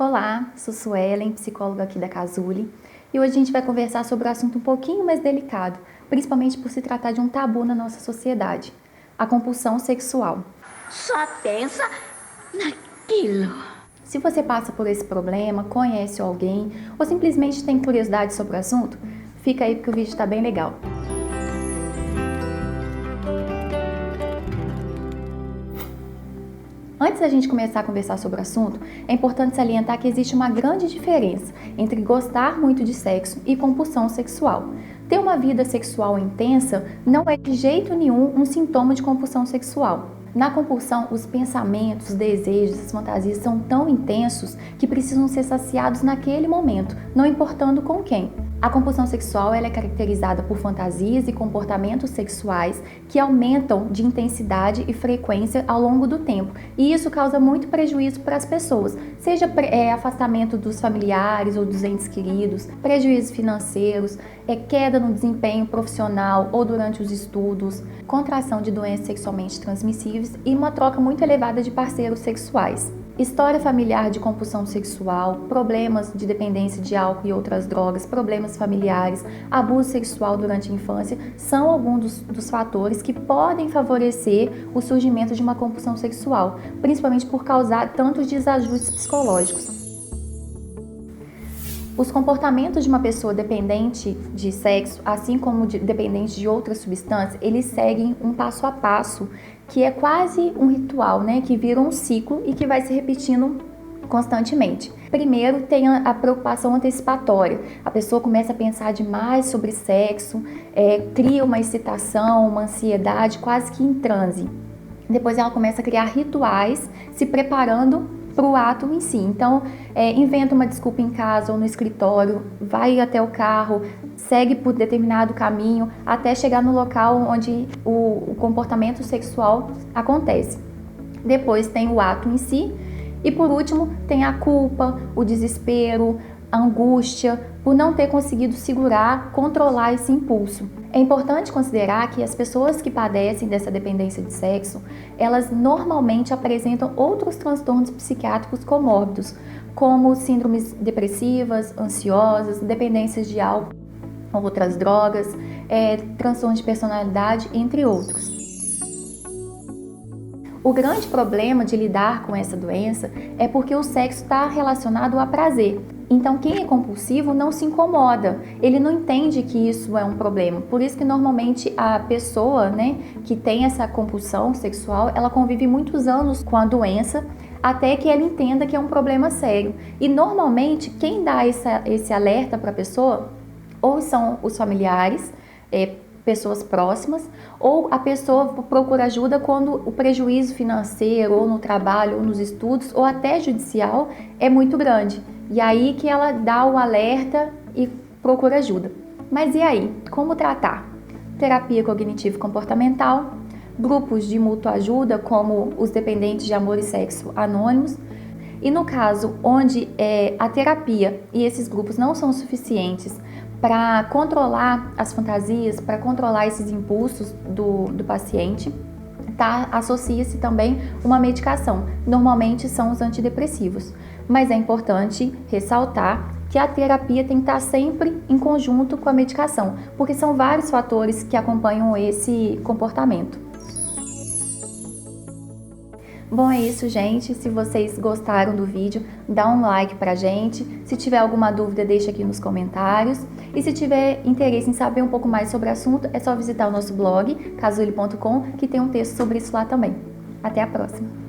Olá, sou Suelen, psicóloga aqui da Cazuli, e hoje a gente vai conversar sobre um assunto um pouquinho mais delicado, principalmente por se tratar de um tabu na nossa sociedade, a compulsão sexual. Só pensa naquilo. Se você passa por esse problema, conhece alguém ou simplesmente tem curiosidade sobre o assunto, fica aí porque o vídeo está bem legal. Antes da gente começar a conversar sobre o assunto, é importante salientar que existe uma grande diferença entre gostar muito de sexo e compulsão sexual. Ter uma vida sexual intensa não é de jeito nenhum um sintoma de compulsão sexual. Na compulsão, os pensamentos, os desejos, as fantasias são tão intensos que precisam ser saciados naquele momento, não importando com quem. A compulsão sexual ela é caracterizada por fantasias e comportamentos sexuais que aumentam de intensidade e frequência ao longo do tempo, e isso causa muito prejuízo para as pessoas, seja afastamento dos familiares ou dos entes queridos, prejuízos financeiros, queda no desempenho profissional ou durante os estudos, contração de doenças sexualmente transmissíveis e uma troca muito elevada de parceiros sexuais. História familiar de compulsão sexual, problemas de dependência de álcool e outras drogas, problemas familiares, abuso sexual durante a infância, são alguns dos fatores que podem favorecer o surgimento de uma compulsão sexual, principalmente por causar tantos desajustes psicológicos. Os comportamentos de uma pessoa dependente de sexo, assim como dependente de outras substâncias, eles seguem um passo a passo, que é quase um ritual, né? Que vira um ciclo e que vai se repetindo constantemente. Primeiro tem a preocupação antecipatória. A pessoa começa a pensar demais sobre sexo, cria uma excitação, uma ansiedade, quase que em transe. Depois ela começa a criar rituais, se preparando para o ato em si. Então, inventa uma desculpa em casa ou no escritório, vai até o carro, segue por determinado caminho até chegar no local onde o comportamento sexual acontece. Depois tem o ato em si e, por último, tem a culpa, o desespero, a angústia por não ter conseguido segurar, controlar esse impulso. É importante considerar que as pessoas que padecem dessa dependência de sexo, elas normalmente apresentam outros transtornos psiquiátricos comórbidos, como síndromes depressivas, ansiosas, dependências de álcool ou outras drogas, transtornos de personalidade, entre outros. O grande problema de lidar com essa doença é porque o sexo está relacionado a prazer. Então, quem é compulsivo não se incomoda, ele não entende que isso é um problema. Por isso que normalmente a pessoa, que tem essa compulsão sexual, ela convive muitos anos com a doença até que ela entenda que é um problema sério. E normalmente quem dá esse alerta para a pessoa ou são os familiares, pessoas próximas, ou a pessoa procura ajuda quando o prejuízo financeiro, ou no trabalho, ou nos estudos, ou até judicial, é muito grande. E aí que ela dá o alerta e procura ajuda. Mas e aí? Como tratar? Terapia cognitivo-comportamental, grupos de mútua ajuda, como os dependentes de amor e sexo anônimos. E no caso onde a terapia e esses grupos não são suficientes para controlar as fantasias, para controlar esses impulsos do paciente, associa-se também uma medicação. Normalmente são os antidepressivos, mas é importante ressaltar que a terapia tem que estar sempre em conjunto com a medicação, porque são vários fatores que acompanham esse comportamento. Bom, é isso, gente. Se vocês gostaram do vídeo, dá um like pra gente. Se tiver alguma dúvida, deixa aqui nos comentários. E se tiver interesse em saber um pouco mais sobre o assunto, é só visitar o nosso blog, cazuli.com, que tem um texto sobre isso lá também. Até a próxima!